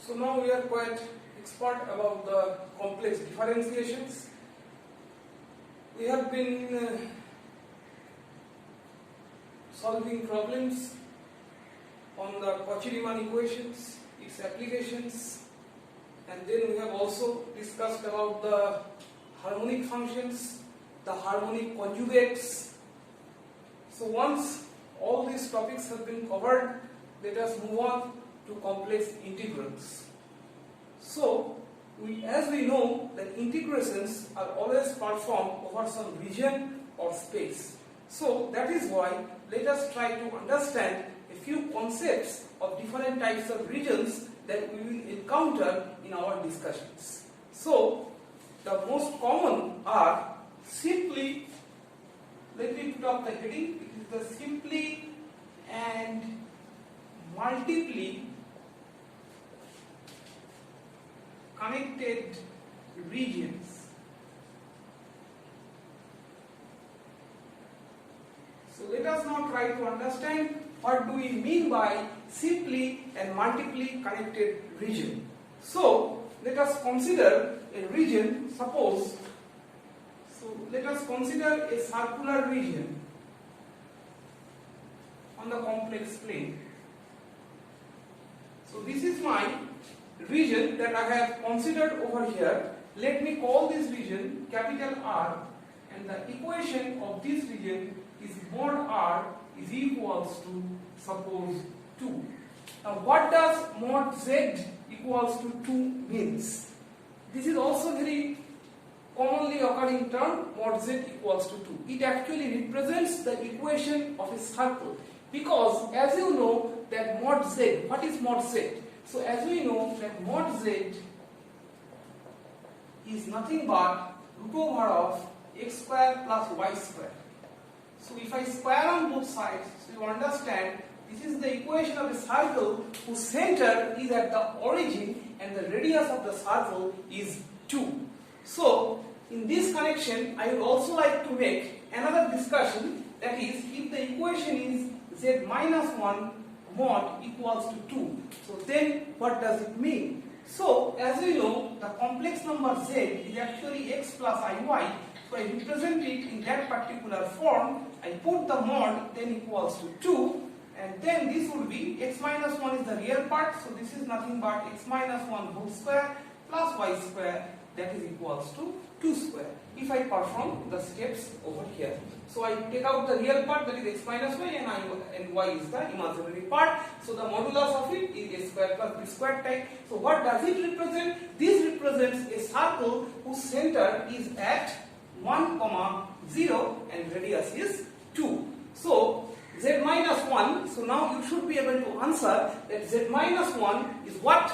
So now we are quite expert about the complex differentiations. We have been solving problems on the Cauchy-Riemann equations, its applications, and then we have also discussed about the harmonic functions, the harmonic conjugates. So once all these topics have been covered, let us move on to complex integrals. So, as we know that integrations are always performed over some region or space. So that is why let us try to understand a few concepts of different types of regions that we will encounter in our discussions. So the most common are simply, let me put up the heading, it is the simply and multiply connected regions. So let us now try to understand what do we mean by simply and multiply connected region. So let us consider a region, let us consider a circular region on the complex plane. So this is my region that I have considered over here. Let me call this region capital R, and the equation of this region is mod R is equals to, suppose, 2. Now what does mod Z equals to 2 means? This is also very commonly occurring term, mod Z equals to 2. It actually represents the equation of a circle, because as you know that mod Z, what is mod Z? So as we know that mod Z is nothing but root over of x square plus y square. So if I square on both sides, so you understand this is the equation of a circle whose center is at the origin and the radius of the circle is 2. So in this connection I would also like to make another discussion, that is if the equation is z minus 1 mod equals to 2. So then what does it mean? So as we know the complex number z is actually x plus iy. So I represent it in that particular form. I put the mod then equals to 2, and then this would be x minus 1 is the real part, so this is nothing but x minus 1 whole square plus y square, that is equals to 2 square. If I perform the steps over here. So I take out the real part, that is x minus y, and y is the imaginary part. So the modulus of it is a square plus b square type. So what does it represent? This represents a circle whose center is at 1, 0 and radius is 2. So z minus 1, so now you should be able to answer that z minus 1 is what?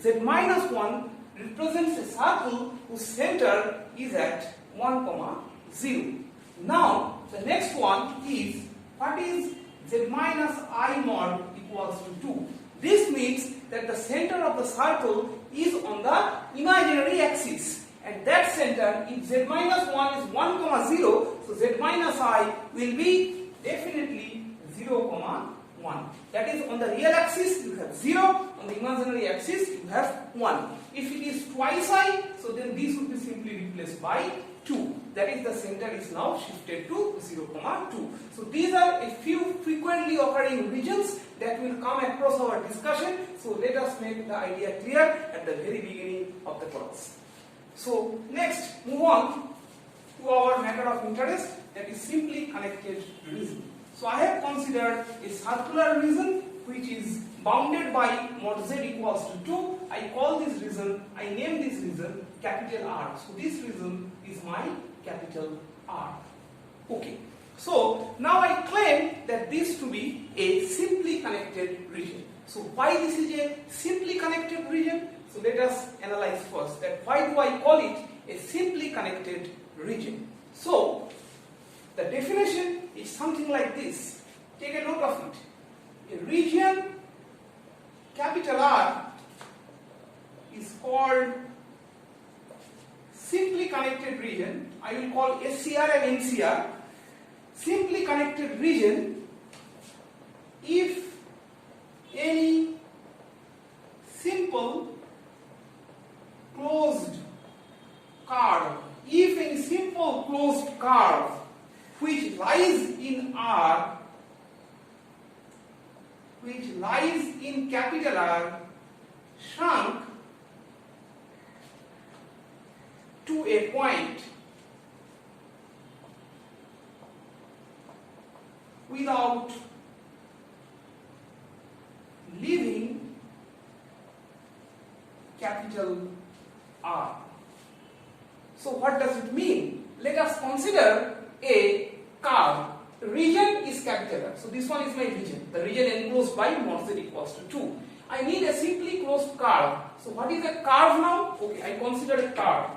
Z minus 1 represents a circle whose center is at 1, 0. Now the next one is, what is z minus I mod equals to 2? This means that the center of the circle is on the imaginary axis, and that center, if z minus 1 is 1, 0, so z minus I will be definitely 0, 1. That is, on the real axis you have 0, on the imaginary axis you have 1. If it is twice I, so then this would be simply replaced by 2. That is, the center is now shifted to 0, 2. So these are a few frequently occurring regions that will come across our discussion. So let us make the idea clear at the very beginning of the class. So next, move on to our matter of interest, that is simply connected region. So I have considered a circular region which is bounded by mod z equals to 2. I call this region, I name this region capital R. So this region is my capital R. Okay. So now I claim that this to be a simply connected region. So why this is a simply connected region? So let us analyze first that why do I call it a simply connected region. So the definition is something like this. Take a note of it. A region capital R is called simply connected region. I will call SCR and NCR. Simply connected region if any simple which lies in capital R shrunk to a point without leaving capital R. So what does it mean? Let us consider a curve. The region is capital R. So this one is my region. The region enclosed by mod z equals to 2. I need a simply closed curve. So what is a curve now? Okay, I consider a curve.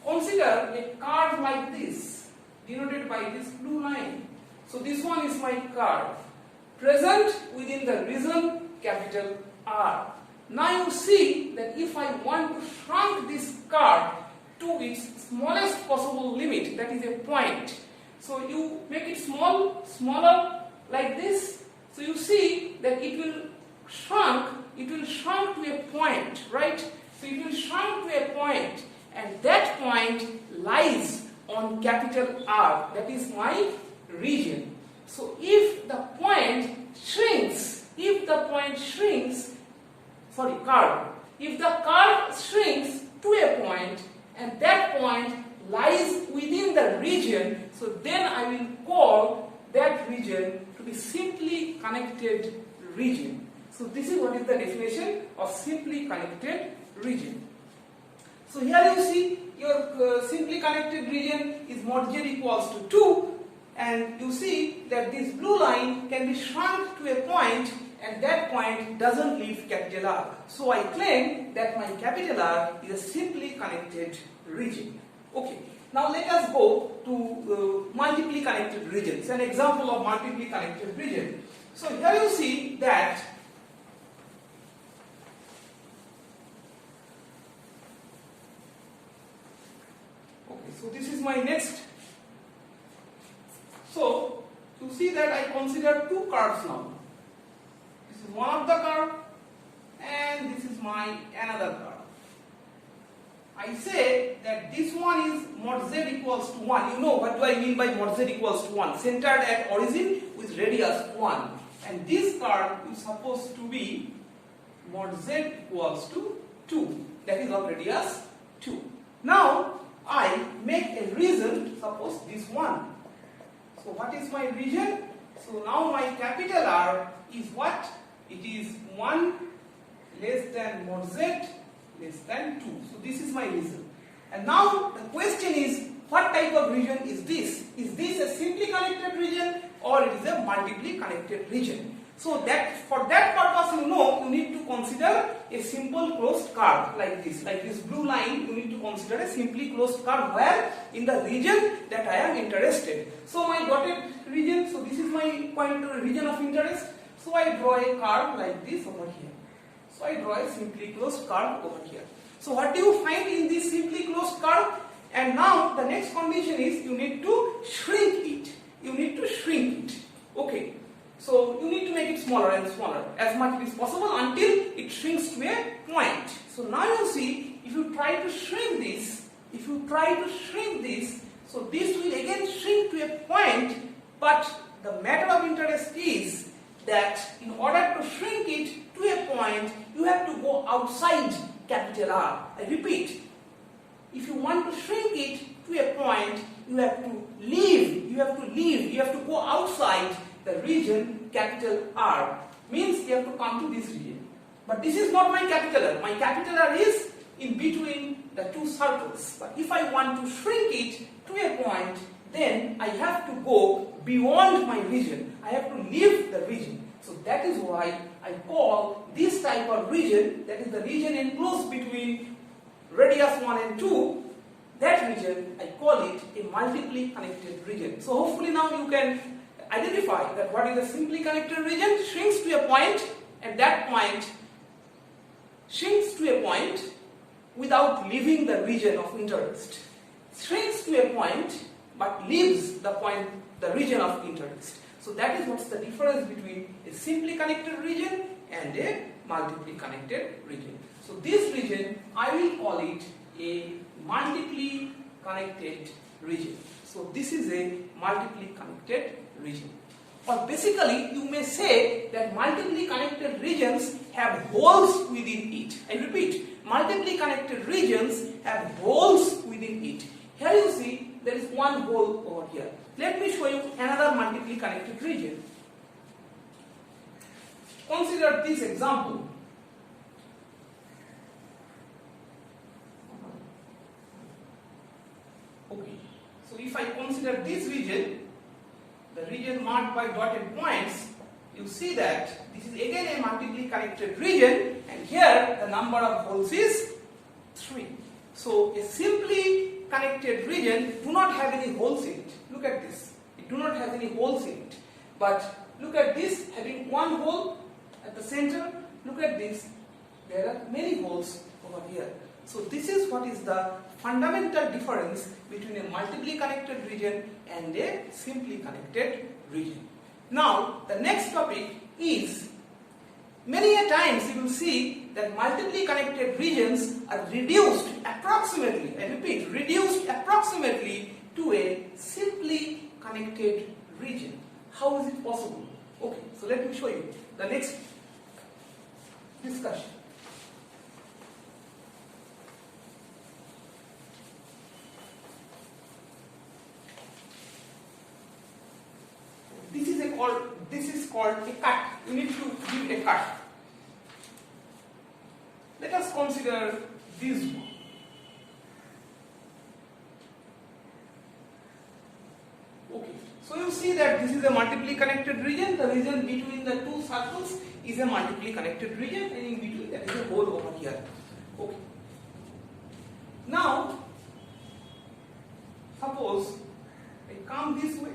Consider a curve like this, denoted by this blue line. So this one is my curve, present within the region capital R. Now you see that if I want to shrink this curve to its smallest possible limit, that is a point. So you make it smaller like this. So you see that it will shrink to a point, right? So it will shrink to a point, and that point lies on capital R. That is my region. So if the point shrinks, if the curve shrinks to a point and that point lies within the region, so then I will call that region to be simply connected region. So this is what is the definition of simply connected region. So here you see your simply connected region is mod z equals to 2, and you see that this blue line can be shrunk to a point, and that point doesn't leave capital R. So I claim that my capital R is a simply connected region. Okay, now let us go to multiply connected regions, an example of multiply connected region. So here you see that so this is my next. So you see that I consider two curves now. This is one of the curve and this is my another curve. I say that this one is mod z equals to 1. You know what do I mean by mod z equals to 1? Centered at origin with radius 1. And this curve is supposed to be mod z equals to 2. That is of radius 2. Now I make a region, suppose this one. So what is my region? So now my capital R is what? It is 1 less than mod z less than 2. So this is my region. And now the question is, what type of region is this? Is this a simply connected region or it is a multiply connected region? So that for that purpose, you need to consider a simple closed curve like this blue line. You need to consider a simply closed curve where in the region that I am interested. So my dotted region, so this is my point region of interest. So I draw a curve like this over here. So I draw a simply closed curve over here. So what do you find in this simply closed curve? And now the next condition is you need to shrink it. You need to shrink it. Okay. So you need to make it smaller and smaller as much as possible until it shrinks to a point. So now you see, if you try to shrink this, so this will again shrink to a point, but the matter of interest is that in order to shrink it to a point, you have to go outside capital R. I repeat, if you want to shrink it to a point, you have to go outside the region capital R. Means you have to come to this region. But this is not my capital R. My capital R is in between the two circles. But if I want to shrink it to a point, then I have to go beyond my region. I have to leave the region. So that is why I call this type of region, that is the region enclosed between radius 1 and 2, that region, I call it a multiply connected region. So hopefully now you can identify that what is a simply connected region. Shrinks to a point, and that point shrinks to a point without leaving the region of interest. Shrinks to a point but leaves the region of interest. So that is what's the difference between a simply connected region and a multiply connected region. So this region, I will call it a multiply connected region. So this is a multiply connected region. Or basically you may say that multiply connected regions have holes within it. I repeat, multiply connected regions have holes within it. Here you see there is one hole over here. Let me show you another multiply connected region. Consider this example. Okay, so if I consider this region, the region marked by dotted points, you see that this is again a multiply connected region, and here the number of holes is 3. So a simply connected region do not have any holes in it. Look at this. It do not have any holes in it. But look at this having one hole at the center. Look at this. There are many holes over here. So this is what is the fundamental difference between a multiply connected region and a simply connected region. Now the next topic is, many a times you will see that multiply connected regions are reduced approximately, I repeat, reduced approximately to a simply connected region. How is it possible? Okay, so let me show you the next discussion. This is called a cut. You need to give a cut. Let us consider this one. Okay, so you see that this is a multiply connected region. The region between the two circles is a multiply connected region, and in between there is a hole over here. Okay. Now, suppose I come this way.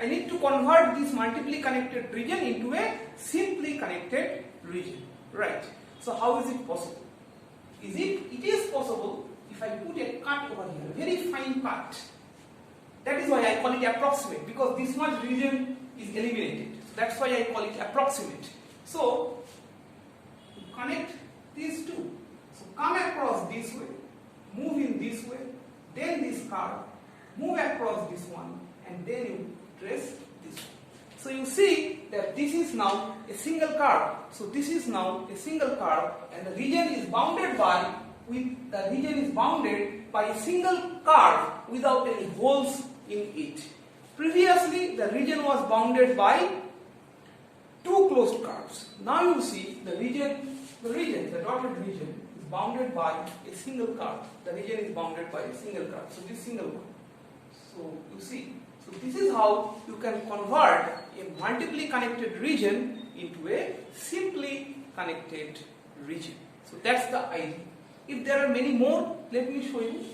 I need to convert this multiply connected region into a simply connected region, right? So how is it possible? It is possible if I put a cut over here, a very fine cut. That is why I call it approximate, because this much region is eliminated. So that's why I call it approximate. So connect these two. So come across this way, move in this way, then this curve, move across this one, and then you trace this one. So you see that this is now a single curve. So this is now a single curve, and the region is bounded by a single curve without any holes in it. Previously the region was bounded by two closed curves. Now you see the dotted region is bounded by a single curve. The region is bounded by a single curve. So this single one. So you see. So this is how you can convert a multiply connected region into a simply connected region. So that's the idea. If there are many more, let me show you.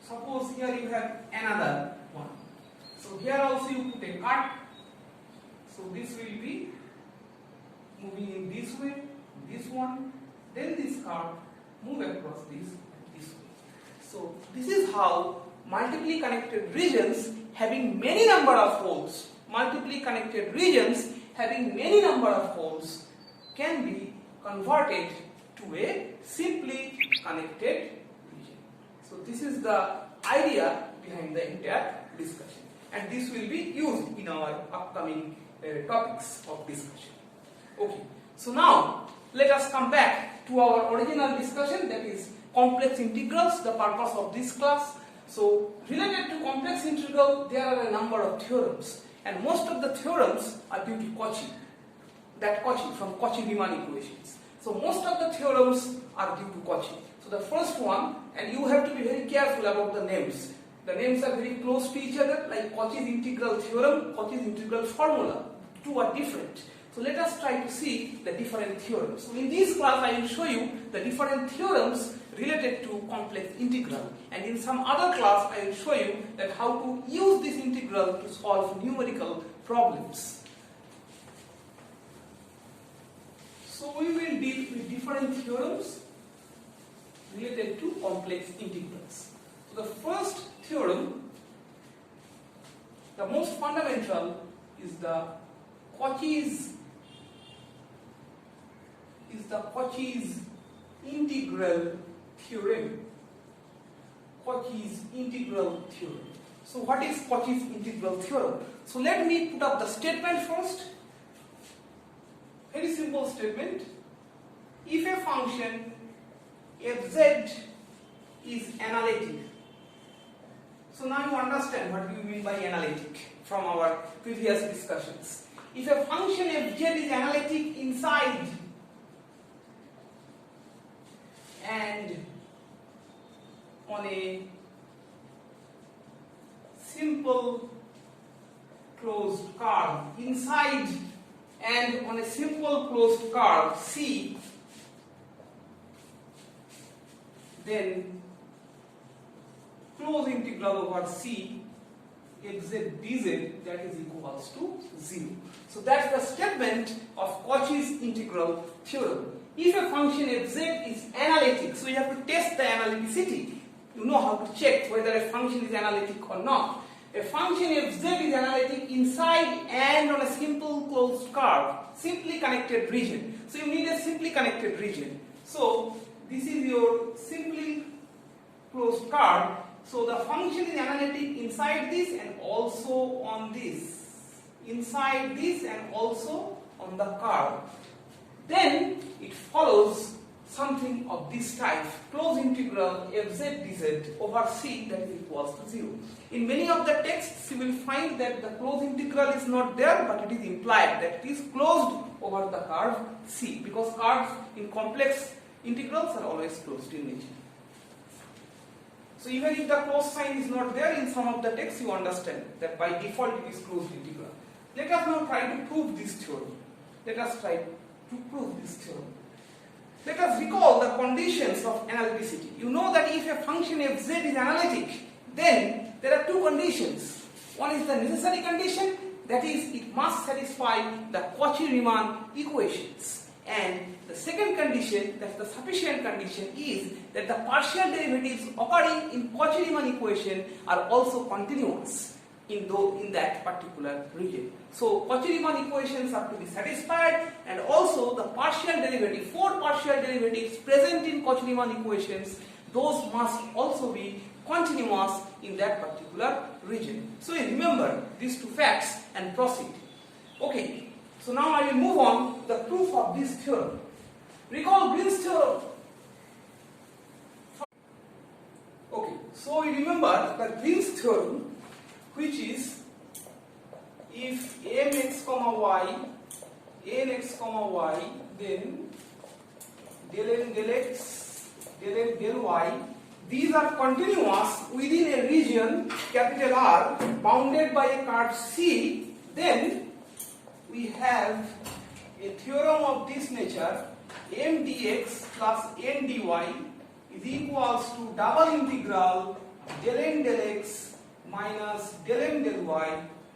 Suppose here you have another one. So here also you put a cut. So this will be moving in this way, this one, then this curve, move across this way. So this is how multiply connected regions having many number of holes, can be converted to a simply connected region. So this is the idea behind the entire discussion, and this will be used in our upcoming topics of discussion. Okay, so now let us come back to our original discussion, that is complex integrals, the purpose of this class. So related to complex integral, there are a number of theorems, and most of the theorems are due to Cauchy, from Cauchy-Riemann equations. So most of the theorems are due to Cauchy. So the first one, and you have to be very careful about the names. The names are very close to each other, like Cauchy's integral theorem, Cauchy's integral formula. Two are different. So let us try to see the different theorems. So in this class I will show you the different theorems related to complex integral, and in some other class I will show you that how to use this integral to solve numerical problems. So we will deal with different theorems related to complex integrals. So the first theorem, the most fundamental, is the Cauchy's integral theorem. Cauchy's integral theorem. So what is Cauchy's integral theorem? So let me put up the statement first. Very simple statement. If a function fz is analytic, so now you understand what we mean by analytic from our previous discussions. If a function fz is analytic inside and on a simple closed curve inside and on a simple closed curve C, then closed integral over C fz dz, that is equals to 0. So that's the statement of Cauchy's integral theorem. If a function fz is analytic, so you have to test the analyticity. You know how to check whether a function is analytic or not. A function fz is analytic inside and on a simple closed curve, simply connected region. So you need a simply connected region. So this is your simply closed curve. So the function is analytic inside this and also on this. Inside this and also on the curve. Then it follows something of this type, closed integral fz dz over C, that is equals to 0. In many of the texts you will find that the closed integral is not there, but it is implied that it is closed over the curve C, because curves in complex integrals are always closed in nature. So even if the close sign is not there in some of the texts, you understand that by default it is closed integral. Let us now try to prove this theorem. Let us try to prove this theorem. Let us recall the conditions of analyticity. You know that if a function fz is analytic, then there are two conditions. One is the necessary condition, that is, it must satisfy the Cauchy-Riemann equations. And the second condition, that's the sufficient condition, is that the partial derivatives occurring in Cauchy-Riemann equation are also continuous in that particular region. So Cauchy-Riemann equations are to be satisfied, and also the partial derivative, 4 partial derivatives present in Cauchy-Riemann equations, those must also be continuous in that particular region. So you remember these two facts and proceed. Okay, so now I will move on to the proof of this theorem. Recall Green's theorem. Okay, so you remember the Green's theorem, which is if mx comma y, nx comma y, then del n del x, del n del y, these are continuous within a region capital R bounded by a curve C, then we have a theorem of this nature, m dx plus n dy is equals to double integral del n del x minus del n del y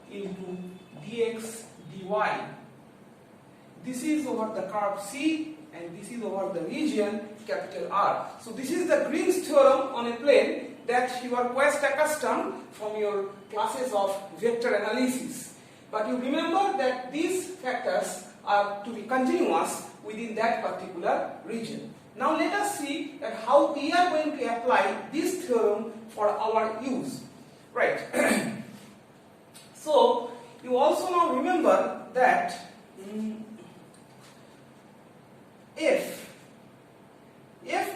into dx dy. This is over the curve C and this is over the region capital R. So this is the Green's theorem on a plane that you are quite accustomed from your classes of vector analysis. But you remember that these factors are to be continuous within that particular region. Now let us see that how we are going to apply this theorem for our use. Right. So you also now remember that f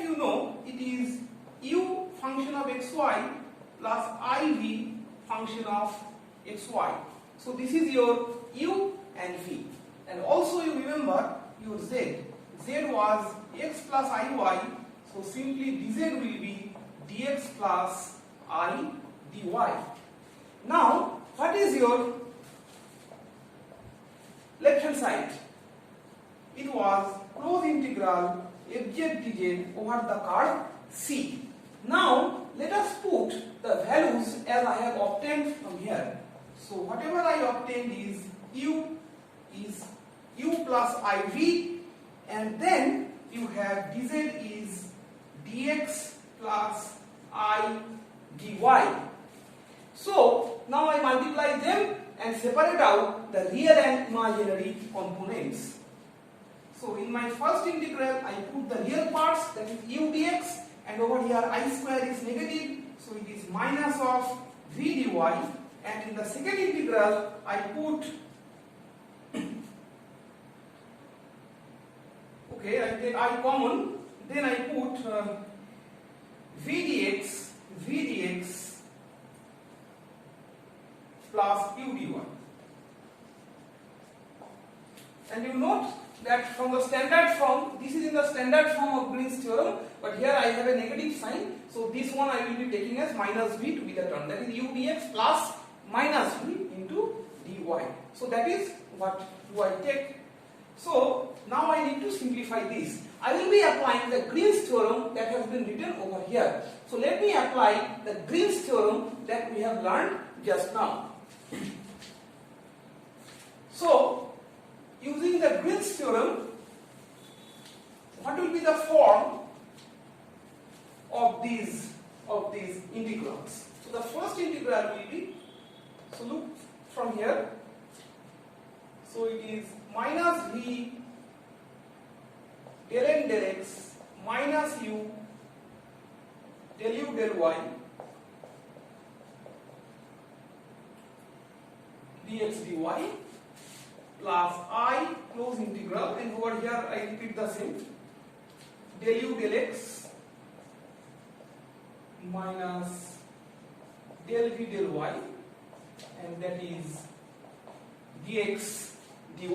you know it is u function of xy plus iv function of xy. So this is your u and v. And also you remember your z. Z was x plus iy, so simply dz will be dx plus I dy. Now, what is your left hand side? It was closed integral fz dz over the curve C. Now, let us put the values as I have obtained from here. So, whatever I obtained is u plus iv, and then you have dz is dx plus I dy. So now I multiply them and separate out the real and imaginary components. So in my first integral I put the real parts, that is u dx, and over here I square is negative, so it is minus of v dy, and in the second integral I put okay, I take I common, then I put v dx plus u dy. And you note that from the standard form, this is in the standard form of Green's theorem, but here I have a negative sign, so this one I will be taking as minus v to be the term, that is u dx plus minus v into dy. So that is what do I take. So now I need to simplify this. I will be applying the Green's theorem that has been written over here. So let me apply the Green's theorem that we have learned just now. So using the Green's theorem, what will be the form of these integrals? So the first integral will be, so look from here, so it is minus v del n del x minus u del u del y dx dy plus I close integral, and over here I repeat the same, del u del x minus del v del y, and that is dx dy.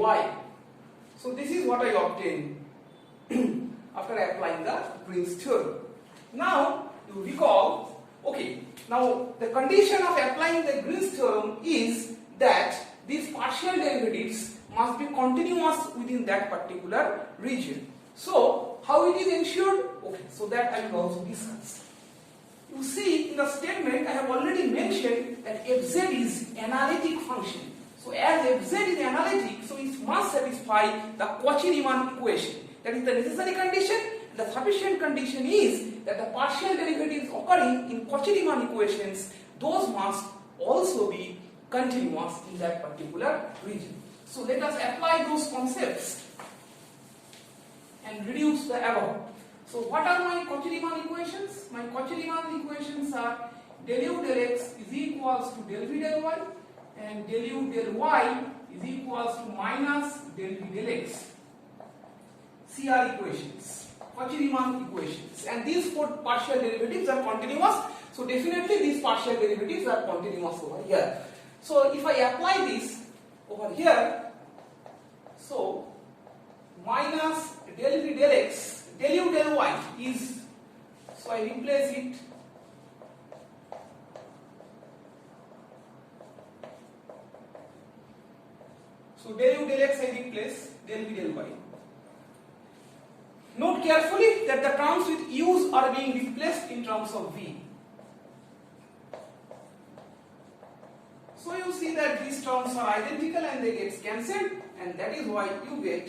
So this is what I obtained after applying the Green's theorem. Now you recall, okay, now the condition of applying the Green's theorem is that these partial derivatives must be continuous within that particular region. So how it is ensured? Okay, so that I will also discuss. You see, in the statement I have already mentioned that fz is analytic function. So as fz is analytic, so it must satisfy the Cauchy-Riemann equation. That is the necessary condition. The sufficient condition is that the partial derivatives occurring in Cauchy-Riemann equations, those must also be continuous in that particular region. So let us apply those concepts and reduce the above. So what are my Cauchy-Riemann equations? My Cauchy-Riemann equations are del u del x is equals to del v del y, and del u del y is equals to minus del v del x. CR equations, Cauchy-Riemann equations, and these four partial derivatives are continuous. So definitely these partial derivatives are continuous over here. So if I apply this over here, so minus del v del x, del u del y is, so I replace it so del u del x I replace del v del y. Note carefully that the terms with u's are being replaced in terms of v. So you see that these terms are identical and they get cancelled, and that is why you get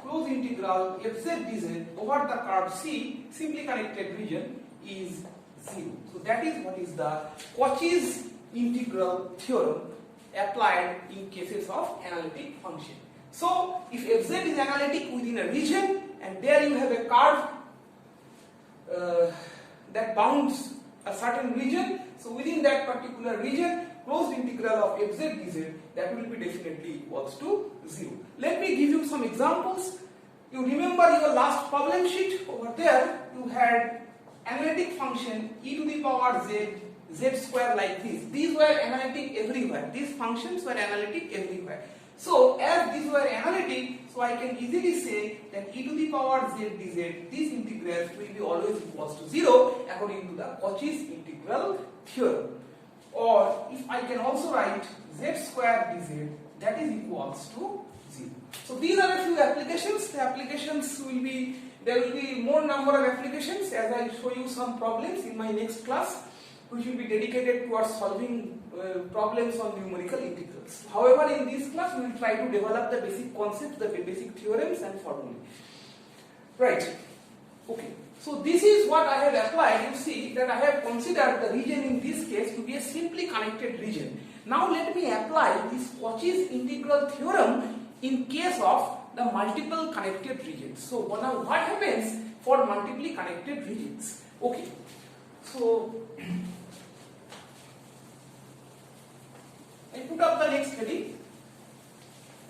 closed integral fz dz over the curve C, simply connected region, is 0. So that is what is the Cauchy's integral theorem applied in cases of analytic function. So if fz is analytic within a region and there you have a curve that bounds a certain region, so within that particular region, closed integral of fz dz, that will be definitely equals to 0. Let me give you some examples. You remember your last problem sheet, over there you had analytic function e to the power z square like this. These were analytic everywhere. These functions were analytic everywhere. So as these were analytic, so I can easily say that e to the power z dz, these integrals will be always equals to 0 according to the Cauchy's integral theorem. Or if I can also write z square dz, that is equals to 0. So these are a few applications. The applications will be, there will be more number of applications as I show you some problems in my next class, which will be dedicated towards solving problems on numerical integrals. However, in this class we will try to develop the basic concepts, the basic theorems and formulae. Right. Okay. So this is what I have applied. You see that I have considered the region in this case to be a simply connected region. Now let me apply this Cauchy's integral theorem in case of the multiple connected regions. So now what happens for multiply connected regions? Okay. So put up the next heading,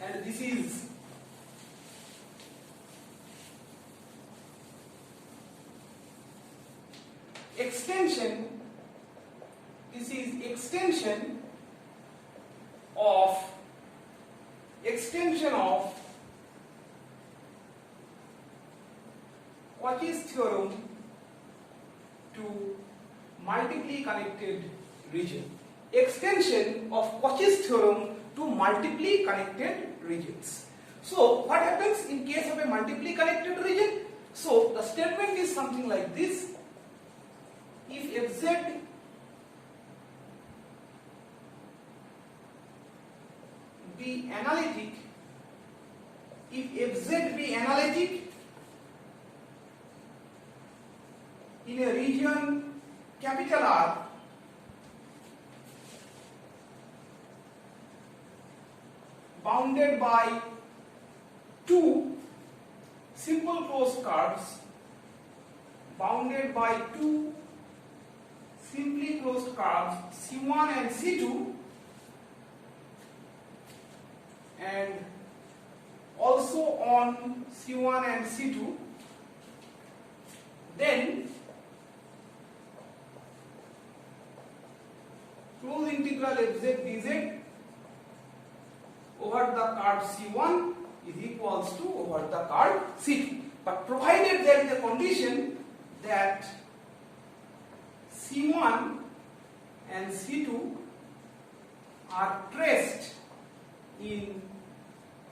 and this is extension. This is extension of Cauchy's theorem to multiply connected region. Extension of Cauchy's theorem to multiply connected regions. So what happens in case of a multiply connected region? So the statement is something like this: if fz be analytic, in a region capital R bounded by two simple closed curves, simply closed curves C1 and C2, and also on C1 and C2, then close integral fz dz over the curve C1 is equals to over the curve C2. But provided there is a condition that C1 and C2 are traced in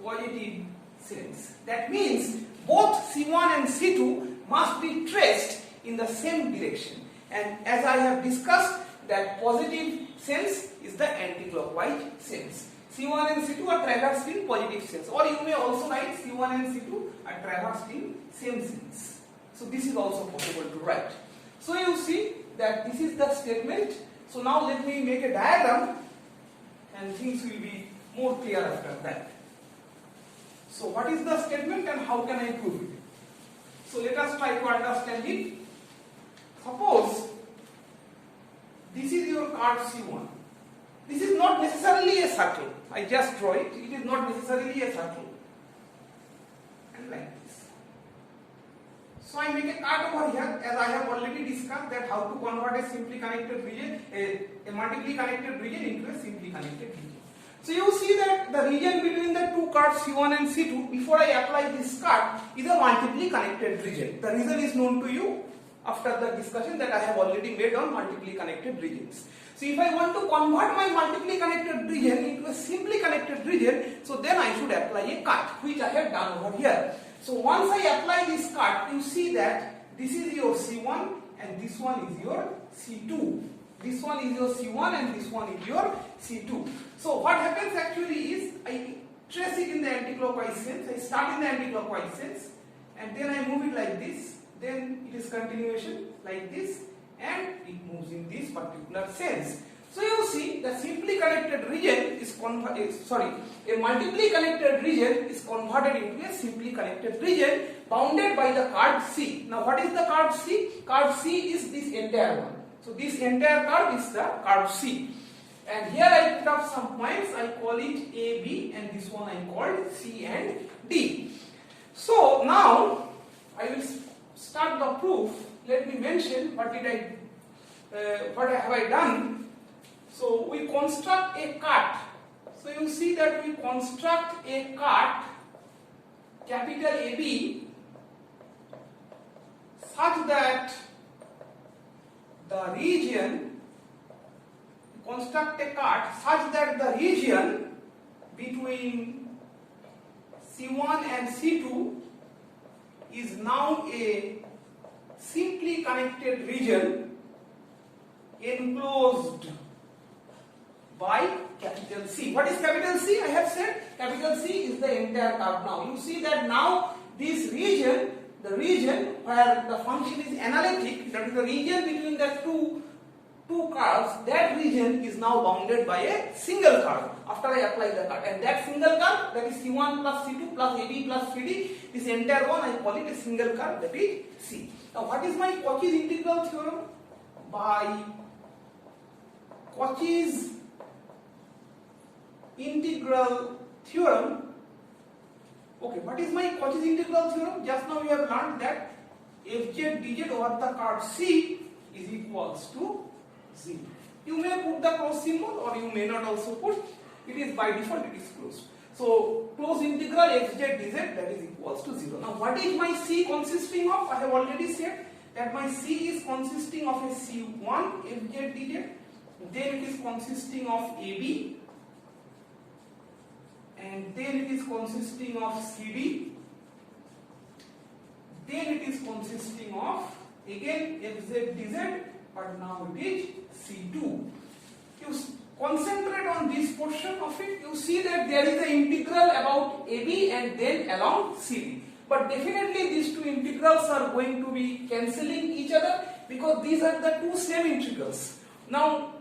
positive sense. That means both C1 and C2 must be traced in the same direction. And as I have discussed, that positive sense is the anti-clockwise sense. C1 and C2 are traversed in positive sense, or you may also write C1 and C2 are traversed in same sense. So this is also possible to write. So you see that this is the statement. So now let me make a diagram and things will be more clear after that. So what is the statement and how can I prove it? So let us try to understand it. Suppose this is your curve C1. This is not necessarily a circle. I just draw it. It is not necessarily a circle. And like this. So I make a cut over here, as I have already discussed that how to convert a simply connected region, a multiply connected region into a simply connected region. So you see that the region between the two curves C1 and C2, before I apply this cut, is a multiply connected region. The reason is known to you after the discussion that I have already made on multiply connected regions. So if I want to convert my multiply connected region into a simply connected region, so then I should apply a cut, which I have done over here. So once I apply this cut, you see that this is your C1 and this one is your C2. This one is your C1 and this one is your C2. So what happens actually is I trace it in the anti-clockwise sense. I start in the anti-clockwise sense and then I move it like this. Then it is continuation like this and it moves in this particular sense. So you see the simply connected region is a multiply connected region is converted into a simply connected region bounded by the curve C. Now what is the curve C? Curve C is this entire one. So this entire curve is the curve C. And here I put up some points. I call it A, B, and this one I called C and D. So now I will start the proof. Let me mention what have I done. So we construct a cut. So you see that we construct a cut, capital AB, such that the region, construct a cut such that the region between C1 and C2 is now a simply connected region enclosed by capital C. What is capital C? I have said capital C is the entire curve. Now you see that now this region, the region where the function is analytic, that is the region between the two curves, that region is now bounded by a single curve after I apply the cut. And that single curve, that is C1 plus C2 plus AB plus CD, this entire one I call it a single curve, that is C. Now what is my Cauchy's integral theorem? By Cauchy's integral theorem. Okay, what is my Cauchy's integral theorem? Just now we have learned that fz dz over the curve C is equals to 0. You may put the close symbol or you may not also put. It is by default it is closed. So close integral fz dz, that is equals to 0. Now what is my C consisting of? I have already said that my C is consisting of a C1 fz dz, then it is consisting of AB, and then it is consisting of CD, then it is consisting of again fz dz, but now it is C2. You concentrate on this portion of it, you see that there is an integral about AB and then along CD. But definitely these two integrals are going to be cancelling each other because these are the two same integrals. Now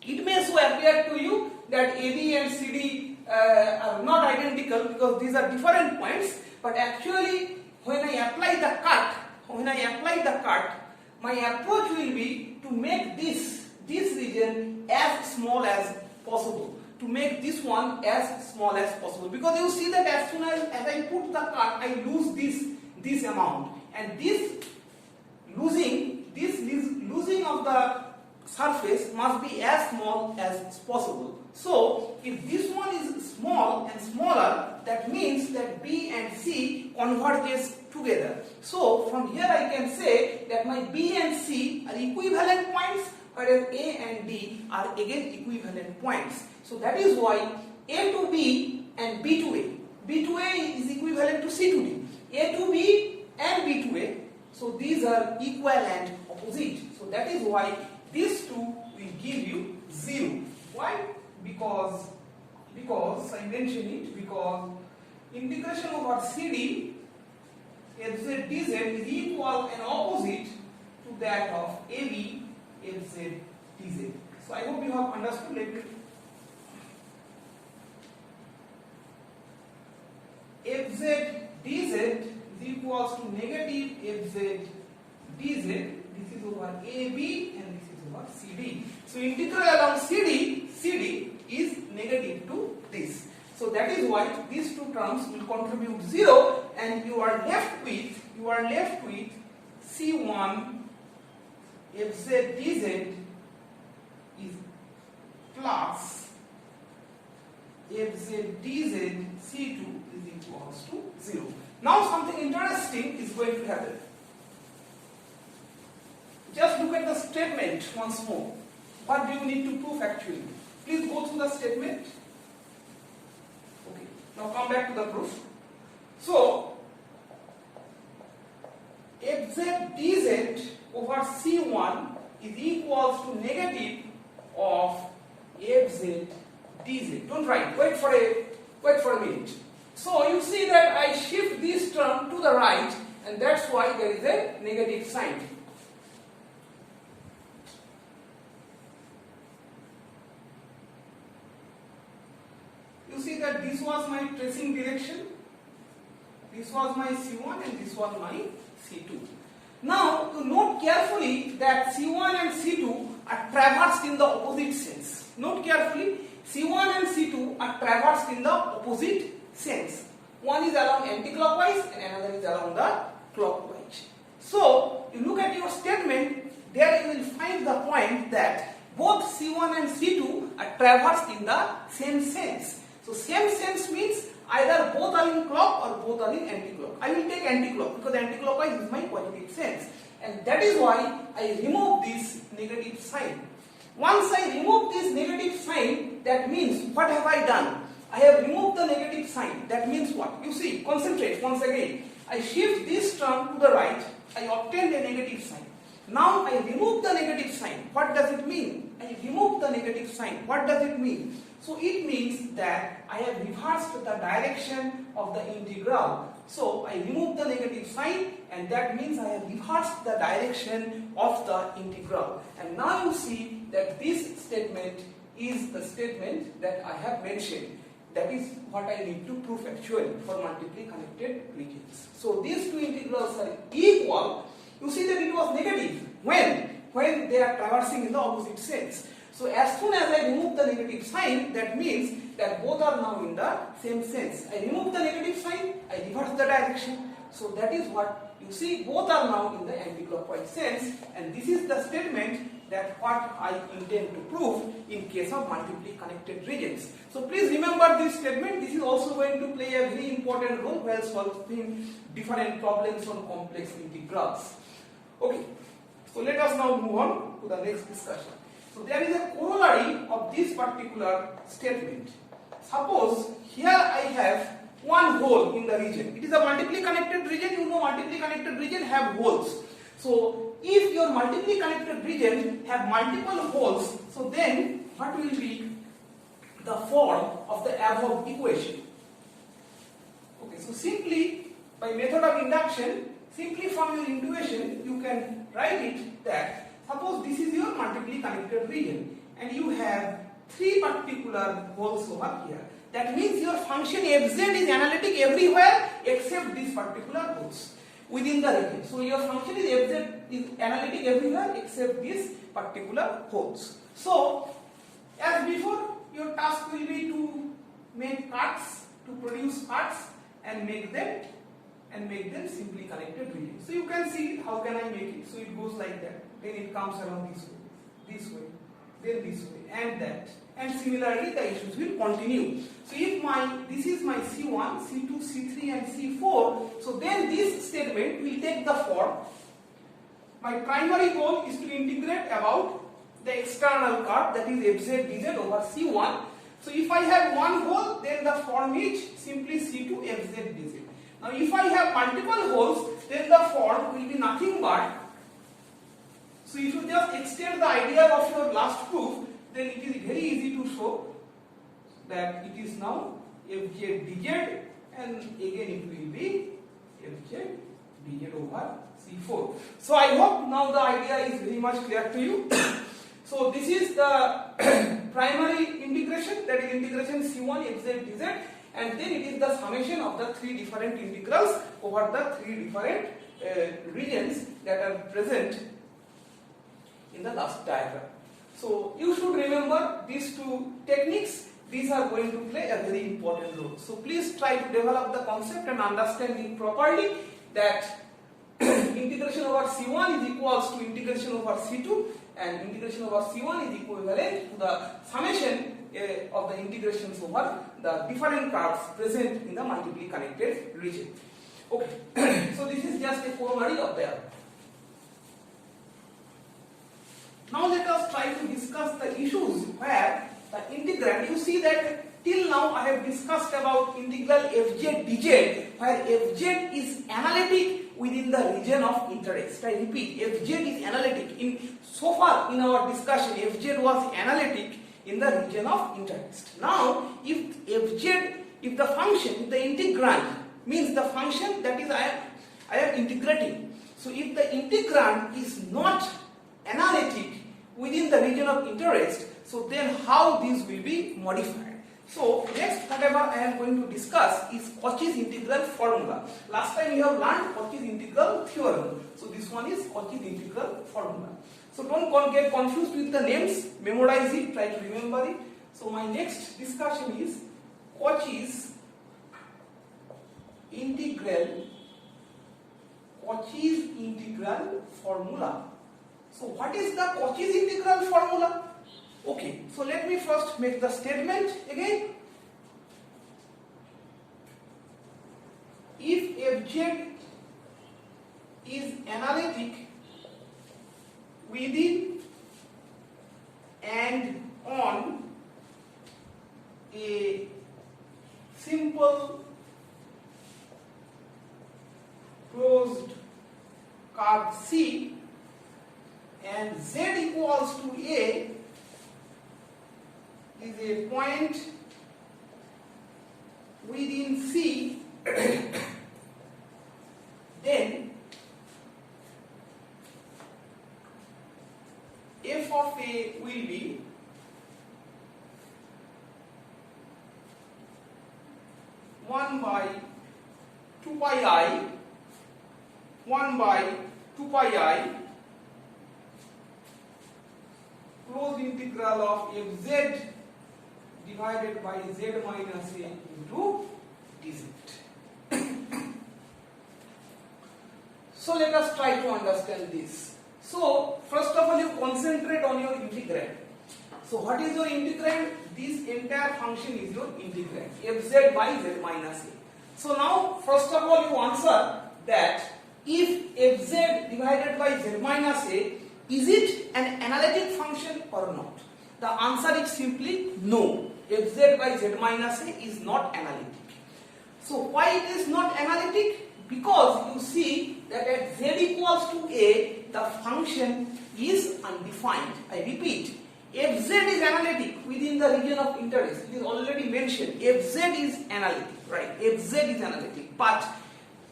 it may so appear to you that AB and CD are not identical because these are different points, but actually when I apply the cut, my approach will be to make this region as small as possible, to make this one as small as possible, because you see that as soon as I put the cut, I lose this amount, and this losing of the surface must be as small as possible. So if this one is small and smaller, that means that B and C converges together. So from here I can say that my B and C are equivalent points, whereas A and D are again equivalent points. So that is why A to B and B to A. B to A is equivalent to C to D. A to B and B to A. So these are equal and opposite. So that is why these two will give you 0. Why? Because I mentioned it, because integration over CD fz dz is equal and opposite to that of AB fz dz. So I hope you have understood. Let me fz dz is equals to negative fz dz. This is over AB and this is over CD. So integral along CD is negative to this. So that is why these two terms will contribute 0, and you are left with C1 fz dz is plus fz dz C2 is equals to 0. Now something interesting is going to happen. Just look at the statement once more. What do you need to prove actually? Please go through the statement. Okay. Now come back to the proof. So fz dz over C1 is equals to negative of fz dz. Don't write. Wait for a minute. So you see that I shift this term to the right, and that's why there is a negative sign. You see that this was my tracing direction, this was my C1 and this was my C2. Now to note carefully that C1 and C2 are traversed in the opposite sense. Note carefully, C1 and C2 are traversed in the opposite sense. One is along anti-clockwise and another is along the clockwise. So you look at your statement, there you will find the point that both C1 and C2 are traversed in the same sense. So same sense means either both are in clock or both are in anti-clock. I will take anti-clock because anti-clockwise is my positive sense, and that is why I remove this negative sign. Once I remove this negative sign, that means what have I done? I have removed the negative sign. That means what? You see, concentrate once again. I shift this term to the right, I obtained a negative sign. Now I remove the negative sign. What does it mean? I remove the negative sign. What does it mean? So it means that I have reversed the direction of the integral. So I remove the negative sign, and that means I have reversed the direction of the integral. And now you see that this statement is the statement that I have mentioned. That is what I need to prove actually for multiply connected regions. So these two integrals are equal. You see that it was negative. When they are traversing in the opposite sense. So as soon as I remove the negative sign, that means that both are now in the same sense. I remove the negative sign, I reverse the direction. So that is what you see, both are now in the anti-clockwise sense, and this is the statement that what I intend to prove in case of multiply connected regions. So please remember this statement. This is also going to play a very important role while solving different problems on complex integrals. Okay, so let us now move on to the next discussion. So there is a corollary of this particular statement. Suppose here I have one hole in the region. It is a multiply connected region. You know, multiply connected region have holes. So if your multiply connected region have multiple holes, so then what will be the form of the above equation? Okay, so simply by method of induction, simply from your intuition, you can write it that suppose this is your multiply connected region and you have three particular holes over here. That means your function fz is analytic everywhere except these particular holes within the region. So your function is fz is analytic everywhere except these particular holes. So as before, your task will be to make cuts, to produce cuts and make them simply connected regions. So you can see how can I make it. So it goes like that. Then it comes around this way, then this way, and that. And similarly, the issues will continue. So if this is my C1, C2, C3 and C4, so then this statement will take the form. My primary goal is to integrate about the external curve, that is fz dz over C1. So if I have one hole, then the form is simply C2 fz dz. Now if I have multiple holes, then the form will be nothing but, so if you just extend the idea of your last proof, then it is very easy to show that it is now fz dz, and again it will be fz dz over C4. So I hope now the idea is very much clear to you. So this is the primary integration, that is integration C1 fz dz, and then it is the summation of the three different integrals over the three different regions that are present in the last diagram. So you should remember these two techniques. These are going to play a very important role. So please try to develop the concept and understand it properly, that integration over C1 is equals to integration over C2, and integration over C1 is equivalent to the summation of the integrations over the different curves present in the multiply connected region. Okay, so this is just a corollary of the above. Now let us try to discuss the issues where the integrand, you see that till now I have discussed about integral fz dz, where fz is analytic within the region of interest. I repeat, fz is analytic. So far in our discussion, fz was analytic in the region of interest. Now if the function, if the integrand means the function, that is I am integrating. So if the integrand is not analytic within the region of interest, so then how this will be modified? So next whatever I am going to discuss is Cauchy's integral formula. Last time you have learned Cauchy's integral theorem. So this one is Cauchy's integral formula. So don't get confused with the names, memorize it, try to remember it. So my next discussion is Cauchy's integral formula. So what is the Cauchy's integral formula? Okay, so let me first make the statement again. If fz is analytic within and on a simple closed curve C, and z equals to a is a point within C, then f of a will be one by 2 pi I closed integral of fz divided by z minus a into dz. So let us try to understand this. So first of all, you concentrate on your integrand. So what is your integrand? This entire function is your integrand, fz by z minus a. So now first of all you answer that if fz divided by z minus a, is it an analytic function or not? The answer is simply no. Fz by z minus a is not analytic. So why it is not analytic? Because you see that at z equals to a, the function is undefined. I repeat, fz is analytic within the region of interest. It is already mentioned. Fz is analytic, right? Fz is analytic. But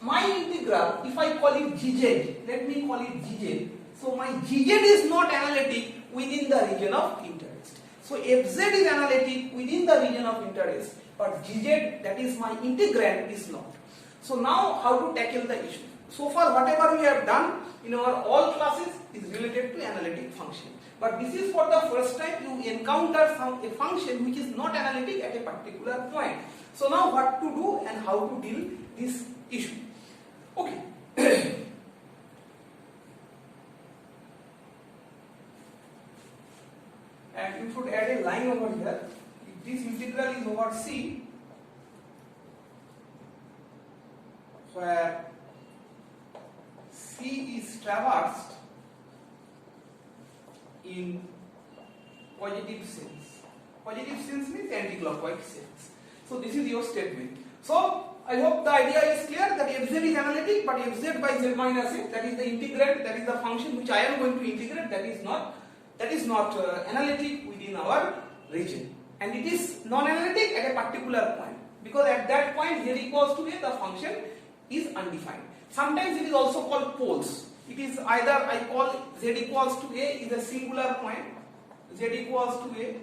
my integral, if I call it gz, let me call it gz. So my gz is not analytic within the region of interest. So fz is analytic within the region of interest, but gz, that is my integrand, is not. So now how to tackle the issue? So far whatever we have done in our all classes is related to analytic function. But this is for the first time you encounter a function which is not analytic at a particular point. So now what to do and how to deal this issue? Okay. And you should add a line over here. If this integral is over C, where C is traversed in positive sense. Positive sense means anti-clockwise sense. So this is your statement. So I hope the idea is clear that fz is analytic, but fz by z minus a, that is the integrand, that is the function which I am going to integrate, that is not analytic within our region, and it is non-analytic at a particular point, because at that point z equals to a, the function is undefined. Sometimes it is also called poles. It is either I call z equals to a is a singular point, z equals to a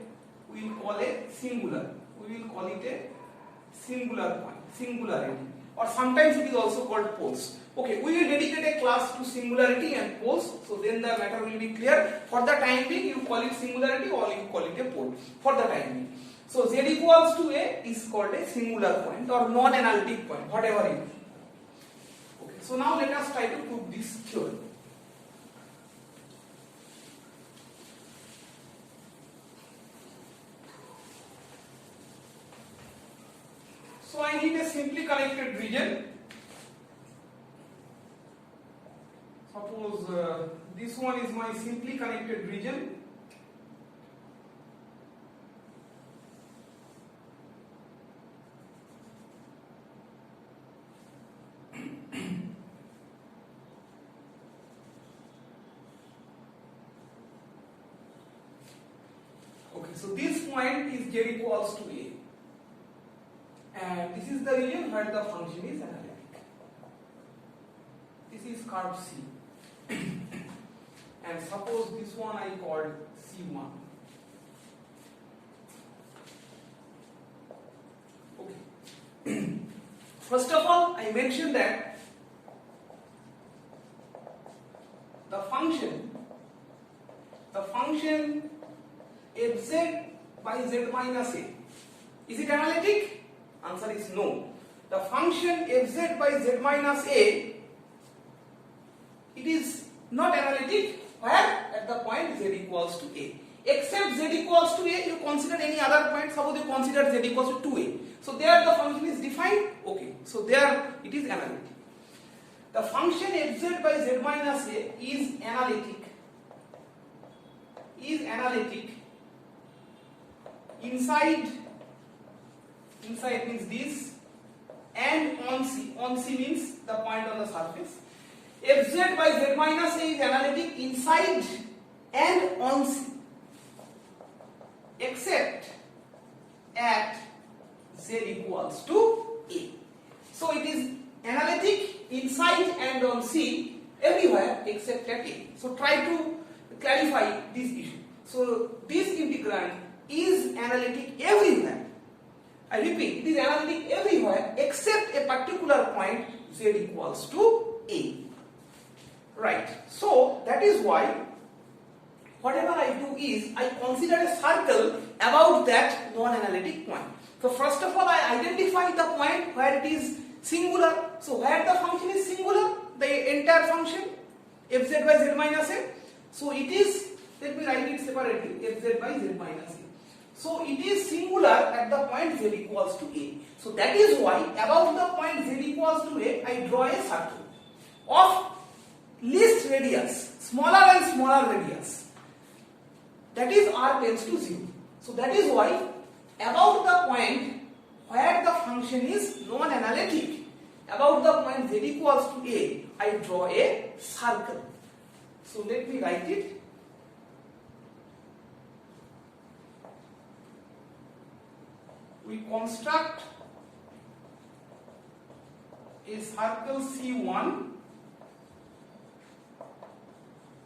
we will call a singular, we will call it a singular point, singularity, or sometimes it is also called poles. Okay, we will dedicate a class to singularity and poles, so then the matter will be clear. For the time being, you call it singularity or you call it a pole, for the time being. So z equals to a is called a singular point or non-analytic point, whatever it is. Okay, so now let us try to prove this theorem. So I need a simply connected region. Suppose this one is my simply connected region. Okay, so this point is z equals to a. And this is the region where the function is analytic. This is curve C. And suppose this one I called C1. Okay. First of all, I mentioned that the function fz by z minus a, is it analytic? Answer is no. The function fz by z minus a, it is not analytic where at the point z equals to a. Except z equals to a, you consider any other point. Suppose you consider z equals to 2a. So there the function is defined. Okay. So there it is analytic. The function fz by z minus a is analytic. Inside means this, and on C. On C means the point on the surface. Fz by z minus a is analytic inside and on C, except at z equals to a. So it is analytic inside and on C everywhere except at a. So try to clarify this issue. So this integrand is analytic everywhere. I repeat, it is analytic everywhere except a particular point z equals to a. Right. So that is why whatever I do is I consider a circle about that non-analytic point. So first of all, I identify the point where it is singular. So where the function is singular, the entire function fz by z minus a. So it is, let me write it separately, fz by z minus a. So it is singular at the point z equals to a. So that is why above the point z equals to a, I draw a circle of least radius, smaller and smaller radius. That is r tends to 0. So that is why above the point where the function is non-analytic, about the point z equals to a, I draw a circle. So let me write it. We construct a circle C1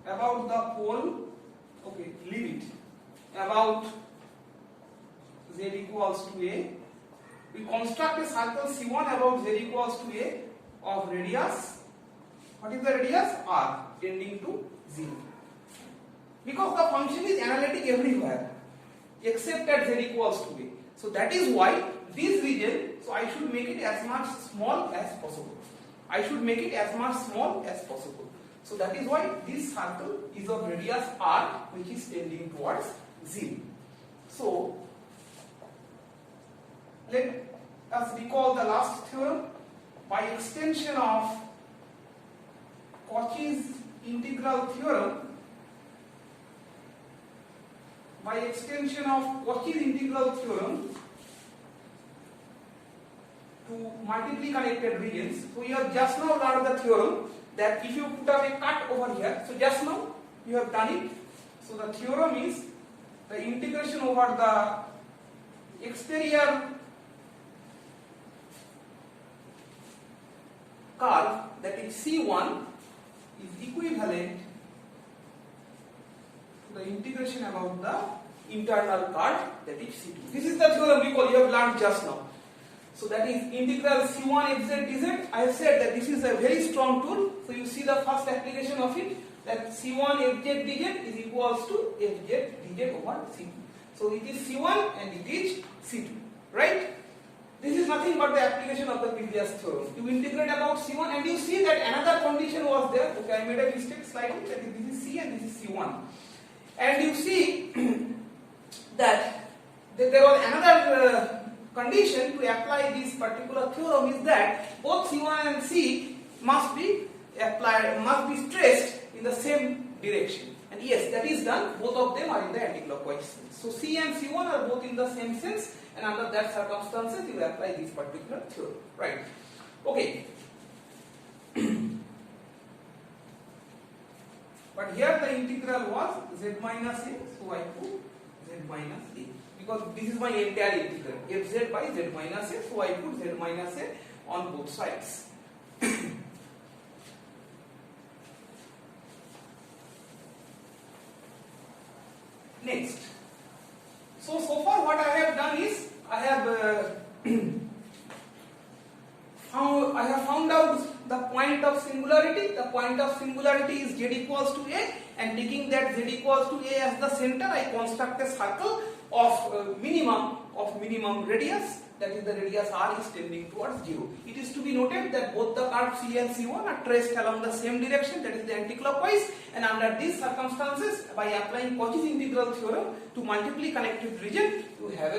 about the pole, okay, leave it, about z equals to a. We construct a circle C1 about z equals to a of radius. What is the radius? R, tending to 0. Because the function is analytic everywhere except at z equals to a. So that is why this region, so I should make it as much small as possible. I should make it as much small as possible. So that is why this circle is of radius r, which is tending towards 0. So let us recall the last theorem. By extension of Cauchy's integral theorem, by extension of Cauchy's integral theorem to multiply connected regions. So you have just now learned the theorem that if you put up a cut over here, so just now you have done it. So the theorem is the integration over the exterior curve, that is C1, is equivalent to the integration about the internal curve, that is C2. This is the theorem recall you have learned just now. So that is integral C1 fz dz. I have said that this is a very strong tool. So you see the first application of it, that C1 fz dz is equals to fz dz over C2. So it is C1 and it is C2, right? This is nothing but the application of the previous theorem. You integrate about C1 and you see that another condition was there. Okay, I made a mistake slightly, that is this is C and this is C1. And you see that there was another condition to apply this particular theorem is that both C1 and C must be applied, must be stressed in the same direction. And yes, that is done. Both of them are in the anticlockwise sense. So C and C1 are both in the same sense, and under that circumstances you apply this particular theorem, right? Okay. But here the integral was z minus a, so I put z minus a, because this is my entire integral, fz by z minus a, so I put z minus a on both sides. Next, so far what I have done is I have found out the point of singularity. The point of singularity is z equals to a, and taking that z equals to a as the center, I construct a circle of minimum radius. That is, the radius r is tending towards 0. It is to be noted that both the curves C and C1 are traced along the same direction, that is the anticlockwise, and under these circumstances, by applying Cauchy's integral theorem to multiply connected region, you have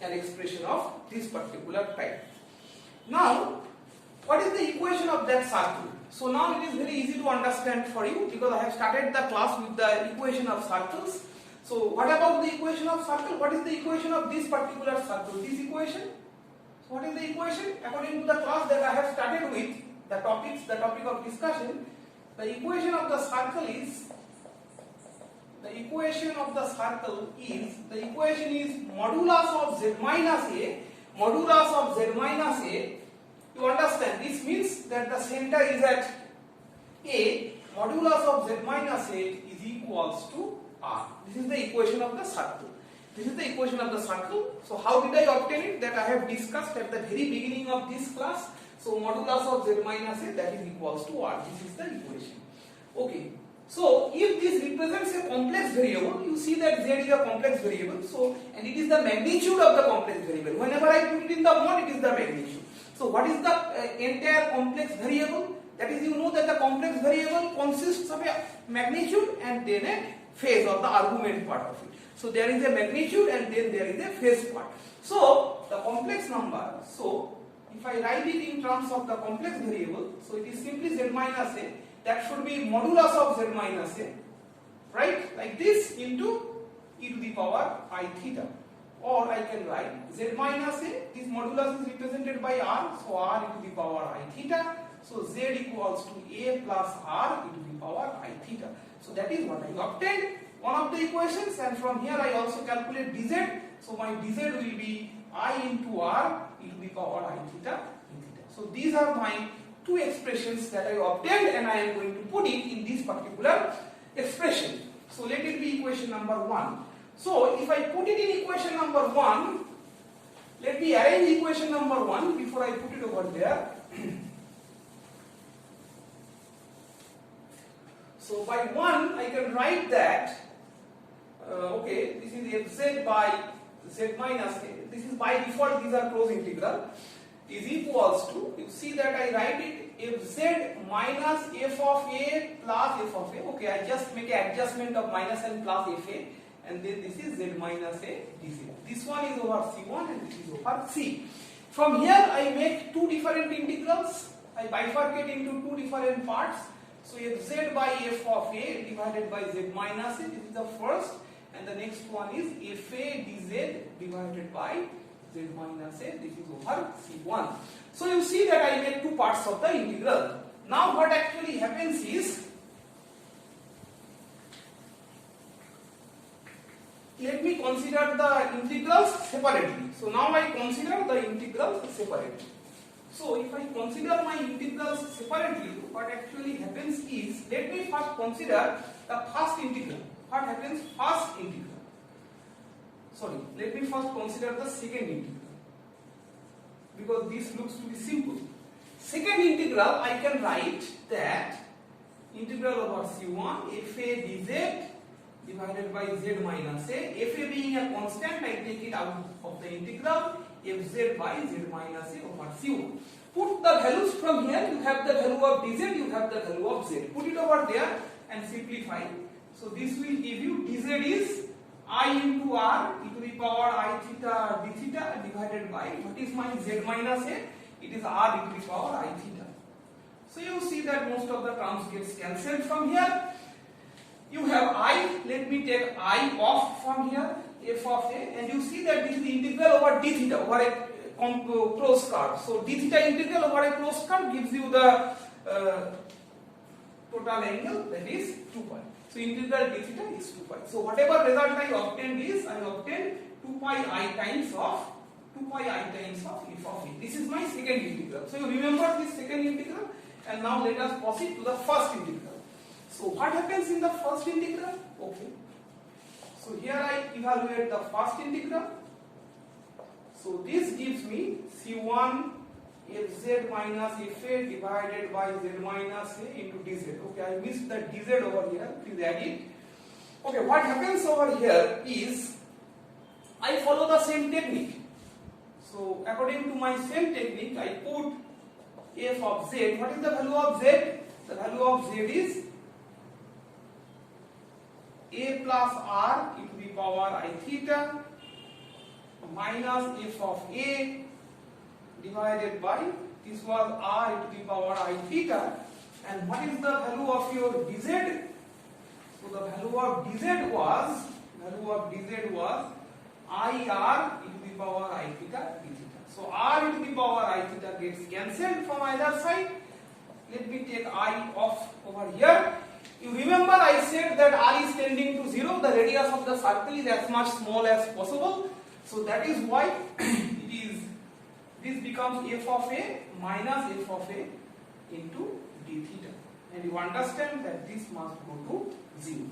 an expression of this particular type. Now, what is the equation of that circle? So now it is very easy to understand for you, because I have started the class with the equation of circles. So what about the equation of circle? What is the equation of this particular circle? This equation. So what is the equation? According to the class that I have started with, the topic of discussion, the equation of the circle is modulus of z minus a, modulus of z minus a. You understand, this means that the center is at a, modulus of z minus a is equals to r. This is the equation of the circle. So how did I obtain it? That I have discussed at the very beginning of this class. So modulus of z minus a, that is equals to r. This is the equation. Okay. So if this represents a complex variable, you see that z is a complex variable. So and it is the magnitude of the complex variable. Whenever I put it in the mod, it is the magnitude. So what is the entire complex variable? That is, you know that the complex variable consists of a magnitude and then a phase or the argument part of it. So there is a magnitude and then there is a phase part. So the complex number. So if I write it in terms of the complex variable, so it is simply z minus a. That should be modulus of z minus a, right? Like this into e to the power I theta. Or I can write z minus a. This modulus is represented by r, so r e to the power I theta. So z equals to a plus r e to the power I theta. So that is what I obtained. One of the equations, and from here I also calculate dz. So my dz will be I into r e to the power I theta in theta. So these are my two expressions that I obtained, and I am going to put it in this particular expression. So let it be equation number 1. So if I put it in equation number 1, let me arrange equation number 1 before I put it over there. So by 1 I can write that okay, this is fz by z minus a. This is by default, these are closed integral, is equals to, you see that I write it fz minus f of a plus f of a. Okay, I just make an adjustment of minus and plus f a, and then this is z minus a dz. This one is over c1 and this is over c. From here I make two different integrals. I bifurcate into two different parts. So fz by f of a divided by z minus a, this is the first, and the next one is fa dz divided by z minus a, this is over c1. So you see that I make two parts of the integral. Now what actually happens is, let me consider the integrals separately. So now I consider the integrals separately. So if I consider my integrals separately, what actually happens is, let me first consider the first integral. What happens first integral? Sorry, let me first consider the second integral, because this looks to be simple. Second integral, I can write that integral over c1 fa dz divided by z minus a. Fa being a constant, I take it out of the integral, fz by z minus a over c1. Put the values from here, you have the value of dz, you have the value of z. Put it over there and simplify. So this will give you dz is I into r e to the power I theta d theta divided by, what is my z minus a? It is r e to the power I theta. So you see that most of the terms gets cancelled from here. You have I, let me take I off from here, f of a, and you see that this is the integral over d theta, over a closed curve. So d theta integral over a closed curve gives you the total angle, that is 2 pi. So integral d theta is 2 pi. So whatever result I obtained is, I obtained 2 pi I times of f of a. This is my second integral. So you remember this second integral, and now let us proceed to the first integral. So what happens in the first integral? Okay. So here I evaluate the first integral. So this gives me c1 fz minus fa divided by z minus a into dz. Okay, I missed the dz over here. Please add it. Okay, what happens over here is, I follow the same technique. So according to my same technique, I put f of z. What is the value of z? The value of z is a plus r e to the power I theta minus f of a divided by, this was r e to the power I theta, and what is the value of your dz? So the value of dz was I r e to the power I theta d theta. So r e to the power I theta gets cancelled from either side. Let me take I off over here. You remember I said that r is tending to 0, the radius of the circle is as much small as possible. So that is why this becomes f of a minus f of a into d theta. And you understand that this must go to 0.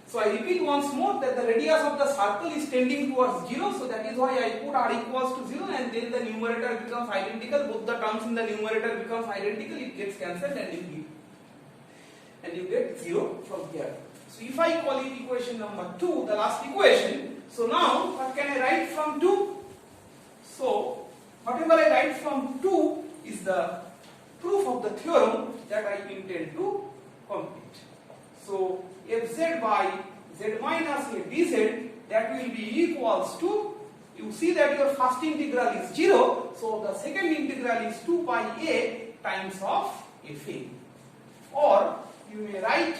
So I repeat once more that the radius of the circle is tending towards 0. So that is why I put r equals to 0, and then the numerator becomes identical. Both the terms in the numerator becomes identical. It gets cancelled and it gives. and you get 0 from here. So if I call it equation number 2, the last equation, so now what can I write from 2? So whatever I write from 2 is the proof of the theorem that I intend to complete. So fz by z minus a dz, that will be equals to, you see that your first integral is 0, so the second integral is 2 pi a times of fa. Or you may write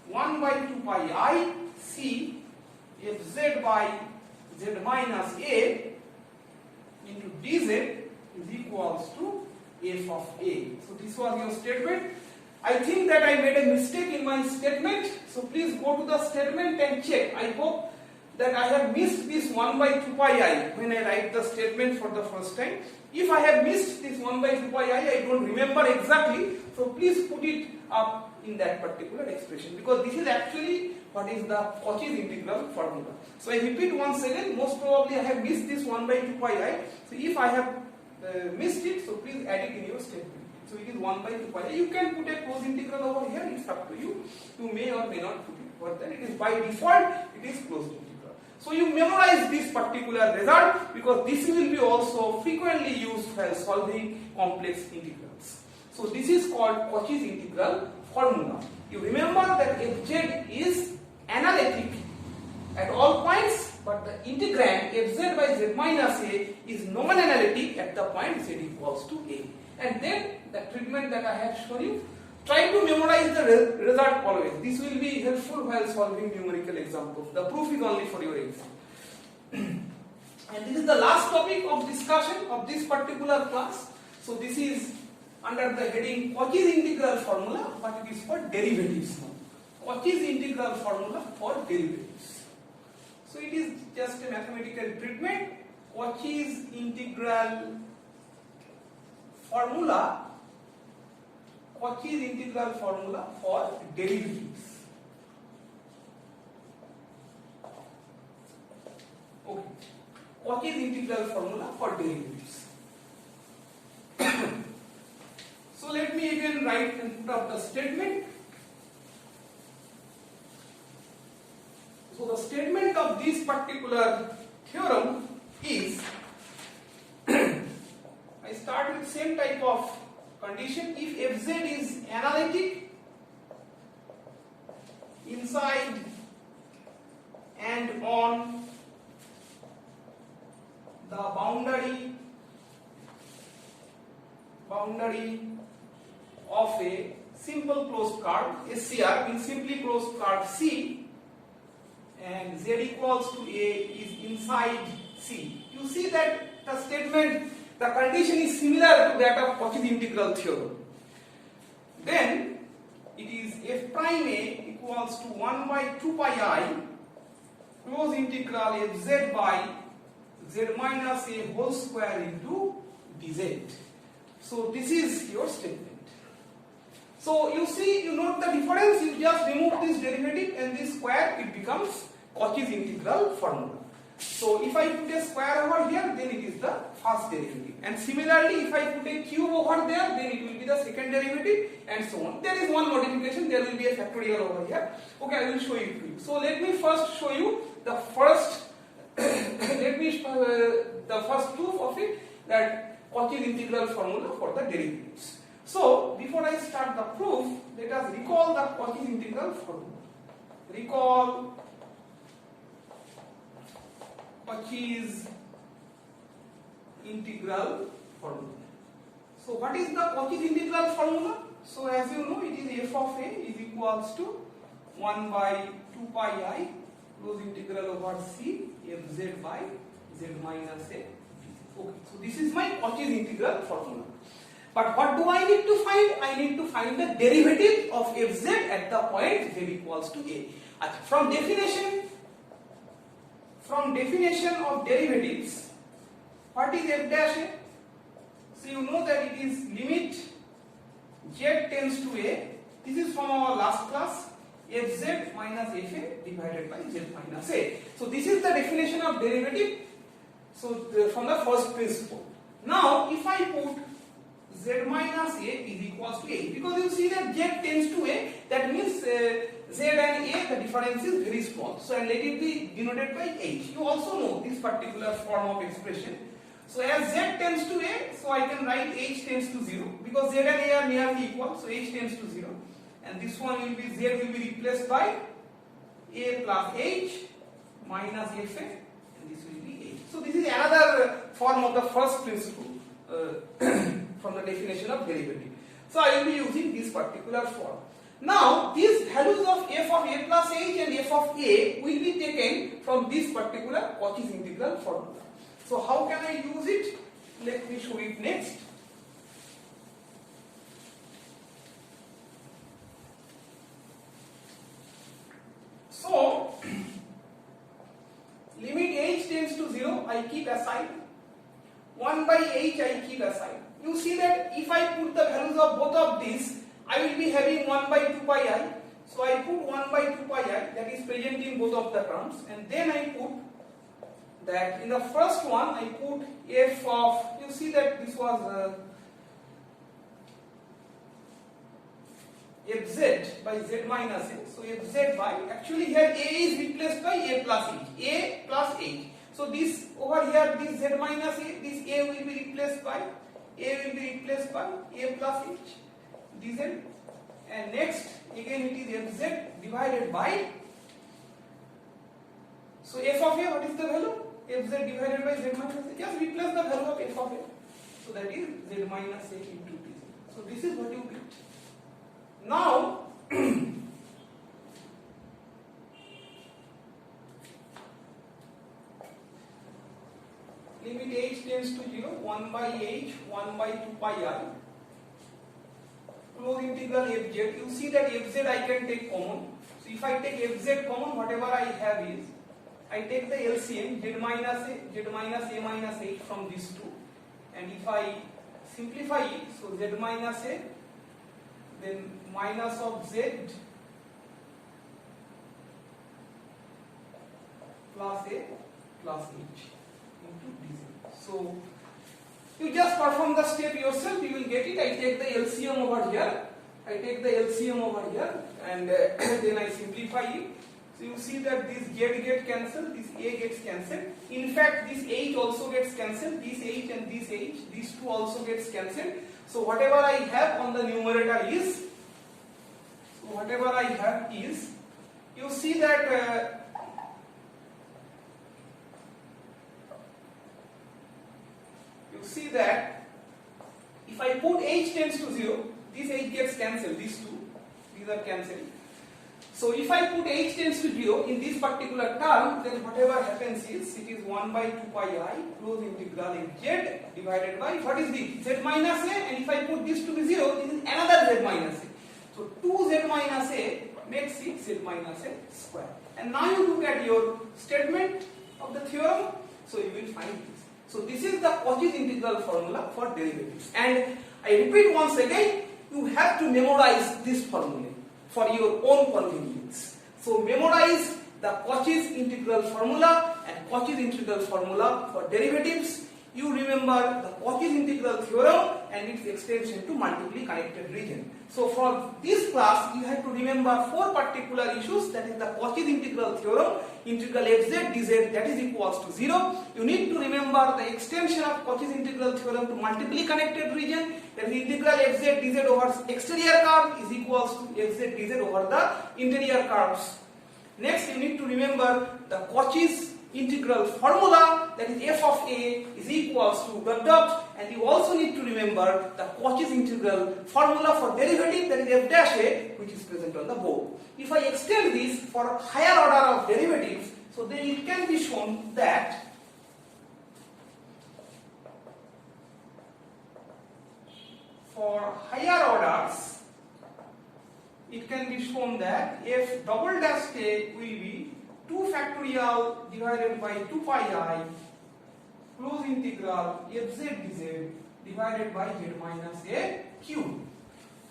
1 by 2 pi I c fz by z minus a into dz is equals to f of a. So this was your statement. I think that I made a mistake in my statement, so please go to the statement and check. I hope that I have missed this 1 by 2 pi I when I write the statement for the first time. If I have missed this 1 by 2 pi I don't remember exactly, so please put it up in that particular expression, because this is actually what is the Cauchy's integral formula. So I repeat once again, most probably I have missed this 1 by 2 pi I. So if I have missed it, so please add it in your statement. So it is 1 by 2 pi I. You can put a closed integral over here, it's up to you. You may or may not put it, but then it is by default, it is closed integral. So you memorize this particular result, because this will be also frequently used while solving complex integrals. So this is called Cauchy's integral formula. You remember that fz is analytic at all points, but the integrand fz by z minus a is non-analytic at the point z equals to a. And then the treatment that I have shown you, try to memorize the result always. This will be helpful while solving numerical examples. The proof is only for your exam. And this is the last topic of discussion of this particular class. So this is under the heading Cauchy's integral formula, but it is for derivatives now. Cauchy's integral formula for derivatives. So it is just a mathematical treatment. Cauchy's integral formula, Cauchy's integral formula for derivatives. Okay, Cauchy's integral formula for derivatives. So let me again write and put up the statement. So the statement of this particular theorem is, I start with same type of condition. If fz is analytic inside and on the boundary of a simple closed curve, SCR means simply closed curve C, and z equals to a is inside C. You see that the statement, the condition is similar to that of Cauchy's integral theorem. Then it is f prime a equals to 1 by 2 pi I close integral fz by z minus a whole square into dz. So this is your statement. So you see, you note the difference, you just remove this derivative and this square, it becomes Cauchy's integral formula. So if I put a square over here, then it is the first derivative. And similarly, if I put a cube over there, then it will be the second derivative, and so on. There is one modification, there will be a factorial over here. Okay, I will show it to you. So let me first show you the first the first proof of it, that Cauchy's integral formula for the derivatives. So before I start the proof, let us recall the Cauchy's integral formula. Recall Cauchy's integral formula. So what is the Cauchy's integral formula? So as you know, it is f of a is equals to 1 by 2 pi I close integral over c fz by z minus a. Okay, so this is my Cauchy's integral formula. But what do I need to find? I need to find the derivative of fz at the point z equals to a. From definition of derivatives, what is f dash a? So you know that it is limit z tends to a. This is from our last class, fz minus fa divided by z minus a. So this is the definition of derivative. So from the first principle. Now if I put z minus a is equals to a, because you see that z tends to a, that means z and a, the difference is very small. So and let it be denoted by h. You also know this particular form of expression. So as z tends to a, so I can write h tends to 0, because z and a are nearly equal, so h tends to 0, and this one will be, z will be replaced by a plus h minus fa, and this will be h. So this is another form of the first principle from the definition of derivative. So I will be using this particular form. Now these values of f of a plus h and f of a will be taken from this particular Cauchy's integral formula. So how can I use it? Let me show it next. So limit h tends to 0, I keep aside. 1 by h I keep aside. You see that if I put the values of both of these, I will be having 1 by 2 pi I. So I put 1 by 2 pi I, that is present in both of the terms, and then I put that in the first one I put f of, you see that this was fz by z minus a. So fz by, actually here a is replaced by a plus h, a plus h. So this over here, this z minus a, this a will be replaced by a plus h dz, and next again it is fz divided by, so f of a, what is the value? Fz divided by z minus a, just replace the value of f of a, so that is z minus a into dz. So this is what you get. Now limit h tends to 0, 1 by h, 1 by 2 pi I, close integral fz. You see that fz I can take common. So if I take fz common, whatever I have is, I take the LCM z minus a minus h from these two, and if I simplify it, so z minus a, then minus of z plus a plus h into dz. So you just perform the step yourself, you will get it. I take the LCM over here, and then I simplify it. So you see that this z gets cancelled, this a gets cancelled. In fact, this h also gets cancelled, this h and this h, these two also gets cancelled. So whatever I have on the numerator is, you see that if I put h tends to 0, this h gets cancelled, these are cancelled. So if I put h tends to 0 in this particular term, then whatever happens is, it is 1 by 2 pi I close integral z divided by, what is this? Z minus a, and if I put this to be 0, this is another z minus a. So 2z minus a makes it z minus a square. And now you look at your statement of the theorem, so you will find this. So this is the Cauchy's integral formula for derivatives. And I repeat once again, you have to memorize this formula for your own convenience. So memorize the Cauchy's integral formula and Cauchy's integral formula for derivatives. You remember the Cauchy's integral theorem and its extension to multiply connected region. So for this class, you have to remember 4 particular issues, that is the Cauchy's integral theorem, integral fz dz, that is equals to 0. You need to remember the extension of Cauchy's integral theorem to multiply connected region, that is integral fz dz over exterior curve is equals to fz dz over the interior curves. Next, you need to remember the Cauchy's integral formula, that is f of a is equals to dot dot, and you also need to remember the Cauchy's integral formula for derivative, that is f dash a, which is present on the board. If I extend this for higher order of derivatives, so then it can be shown that for higher orders, it can be shown that f double dash a will be 2 factorial divided by 2 pi I close integral fz dz divided by z minus a cube.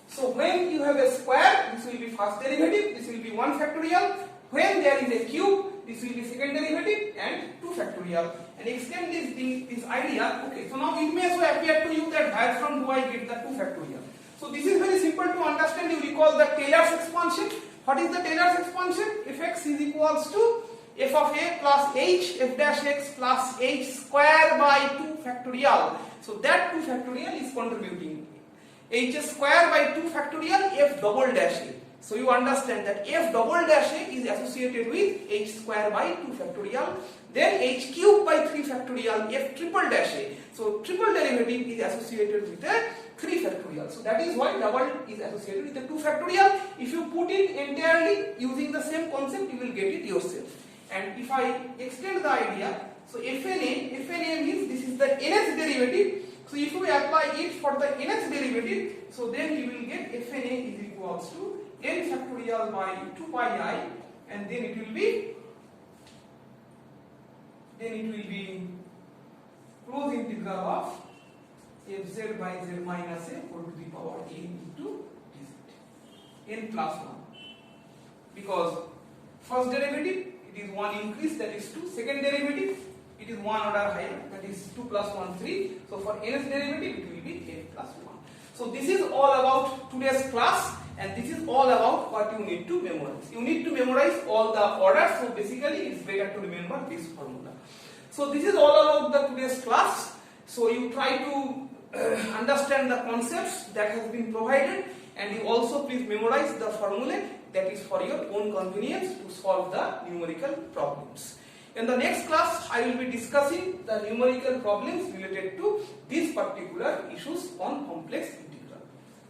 So when you have a square, this will be first derivative, this will be 1 factorial. When there is a cube, this will be second derivative and 2 factorial. And extend this idea. Okay, so now it may so appeared to you that where from do I get the 2 factorial? So this is very simple to understand. You recall the Taylor's expansion. What is the Taylor's expansion? Fx is equals to f of a plus h f dash x plus h square by 2 factorial. So that 2 factorial is contributing h square by 2 factorial f double dash a. So you understand that f double dash a is associated with h square by 2 factorial. Then h cube by 3 factorial f triple dash a. So triple derivative is associated with a 3 factorial. So that is why double is associated with the 2 factorial. If you put it entirely using the same concept, you will get it yourself. And if I extend the idea, so FNA means this is the nth derivative. So if we apply it for the nth derivative, so then you will get FNA is equals to n factorial by 2 pi I, and then it will be closed integral of fz by z minus a whole to the power n into dz, n plus 1, because first derivative it is 1 increase, that is 2, second derivative it is 1 order higher, that is 2 plus 1 3, so for nth derivative it will be n plus 1. So this is all about today's class, and this is all about what you need to memorize. You need to memorize all the orders, so basically it's better to remember this formula. So this is all about the today's class. So you try to understand the concepts that has been provided, and you also please memorize the formula that is for your own convenience to solve the numerical problems. In the next class, I will be discussing the numerical problems related to these particular issues on complex integral.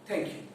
Thank you.